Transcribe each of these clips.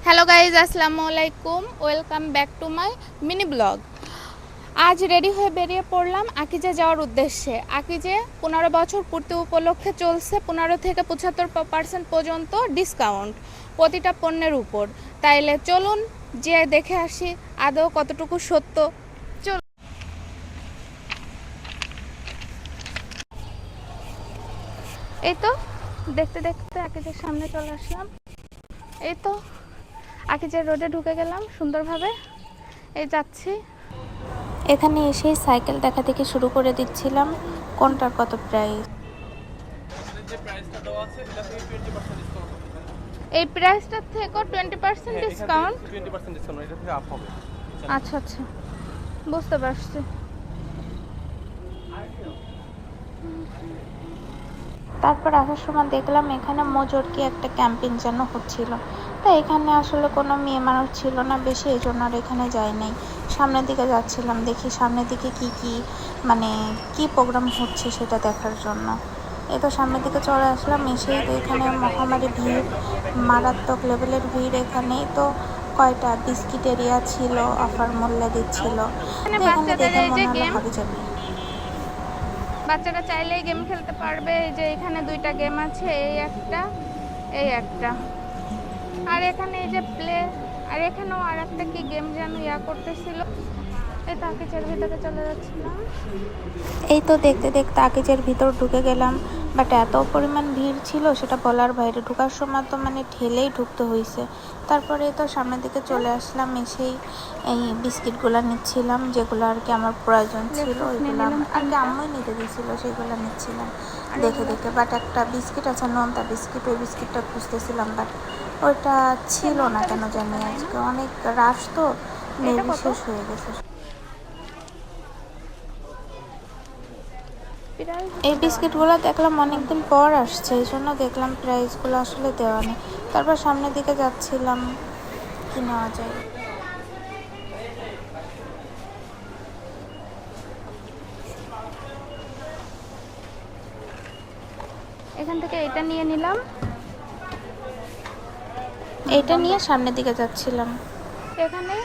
Hello guys, আসসালামু আলাইকুম। Welcome back to my mini blog. আজ রেডি হয়ে বেরিয়ে পড়লাম আকিজে যাওয়ার উদ্দেশ্যে। আকিজে 15 বছর পূর্তি উপলক্ষে চলছে 15 থেকে 75% পর্যন্ত ডিসকাউন্ট প্রতিটা পণ্যের উপর। তাইলে চলুন যে দেখে আসি আদৌ কতটুকু সত্য। চল, এই তো দেখতে দেখতে আকিজের সামনে চলে আসলাম। এই তো আকিজের রোডে ঢুকে গেলাম সুন্দরভাবে। এই যাচ্ছি। এখানে এসেই সাইকেল দেখা থেকে শুরু করে দিচ্ছিলাম কোনটার কত প্রাইস। এই প্রাইসটা থেকে 20% ডিসকাউন্ট। আচ্ছা আচ্ছা, বুঝতে পারছি। তারপর আসার সময় দেখলাম এখানে মজুর কি একটা ক্যাম্পেইন যেন হচ্ছিল। তাই এখানে আসলে কোনো মেয়ে মানুষ ছিল না বেশি, এই জন্য আর এখানে যাই নাই। সামনের দিকে যাচ্ছিলাম, দেখি সামনের দিকে কি প্রোগ্রাম হচ্ছে সেটা দেখার জন্য। এই তো সামনের দিকে চলে আসলাম। এসেই তো এখানে মহামারী ভিড়, মারাত্মক লেভেলের ভিড়। এখানেই তো কয়টা বিস্কিট এরিয়া ছিল, অফার মূল্যে দিচ্ছিল। এখানে দেখে মনে হলো হাবি যাবি। বাচ্চারা চাইলেই গেম খেলতে পারবে। এই যে এখানে দুইটা গেম আছে, এই একটা আর এখানে এই যে প্লে, আর এখানেও আর একটা কি গেম যেন করতেছিল। এই তো আকিজের ভিতরে চলে যাচ্ছিলাম। এই তো দেখতে দেখতে আকিজের ভিতর ঢুকে গেলাম। বাট এত পরিমাণ ভিড় ছিল সেটা বলার বাইরে। ঢোকার সময় তো ঠেলেই ঢুকতে হয়েছে। তারপরে তো সামনের দিকে চলে আসলাম। এসেই এই বিস্কিটগুলো নিচ্ছিলাম, যেগুলো আর কি আমার প্রয়োজন ছিল। ওইগুলো আর কি আম্মুই নিতে দিয়েছিল, সেগুলো নিচ্ছিলাম দেখে দেখে। বাট একটা বিস্কিট আছে নোনতা বিস্কিট, ওই বিস্কিটটা খুঁজতেছিলাম, বাট ওইটা ছিল না কেন জানি। আজকে অনেক রাশ তো শেষ হয়ে গেছে। এই বিস্কিটগুলো দেখলাম অনেকদিন পর আসছে, এই জন্য দেখলাম প্রাইসগুলো আসলে দেওয়া নেই। তারপর সামনের দিকে যাচ্ছিলাম কি নেওয়া যায়। এখান থেকে এটা নিয়ে নিলাম, এটা নিয়ে সামনের দিকে যাচ্ছিলাম। এখানে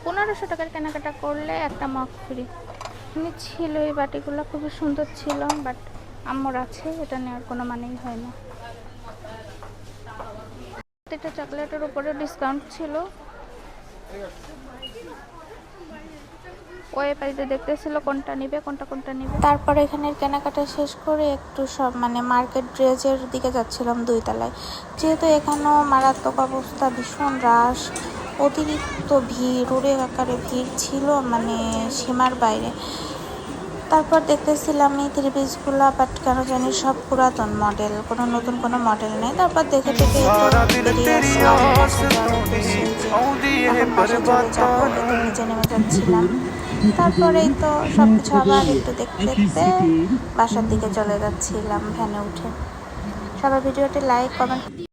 1500 টাকার কেনাকাটা করলে একটা মগ ফ্রি ছিল। এই বাটিগুলো খুবই সুন্দর ছিল, বাট আম্মুর আছে, এটা নেওয়ার কোনো মানেই হয় না। প্রত্যেকটা চকলেটের উপরে ডিসকাউন্ট ছিল। ওই পাইতে দেখতেছিল কোনটা নিবে। তারপরে এখানের কেনাকাটা শেষ করে একটু সব মার্কেট ড্রেসের দিকে যাচ্ছিলাম 2 তলায়। যেহেতু এখানেও মারাত্মক অবস্থা, ভীষণ রাশ, অতিরিক্ত ভিড়, উড়ে আকারে ভিড় ছিল, সীমার বাইরে। তারপর দেখতেছিলাম এই 3 পিসগুলো, বাট কেন জানি সব পুরাতন মডেল, কোনো নতুন কোনো মডেল নেই। তারপর দেখে দেখে নিচে নেমে যাচ্ছিলাম। তারপরেই তো সবকিছু আবার একটু দেখতে দেখতে বাসার দিকে চলে যাচ্ছিলাম ভ্যানে উঠে। সবাই ভিডিওটি লাইক কমেন্ট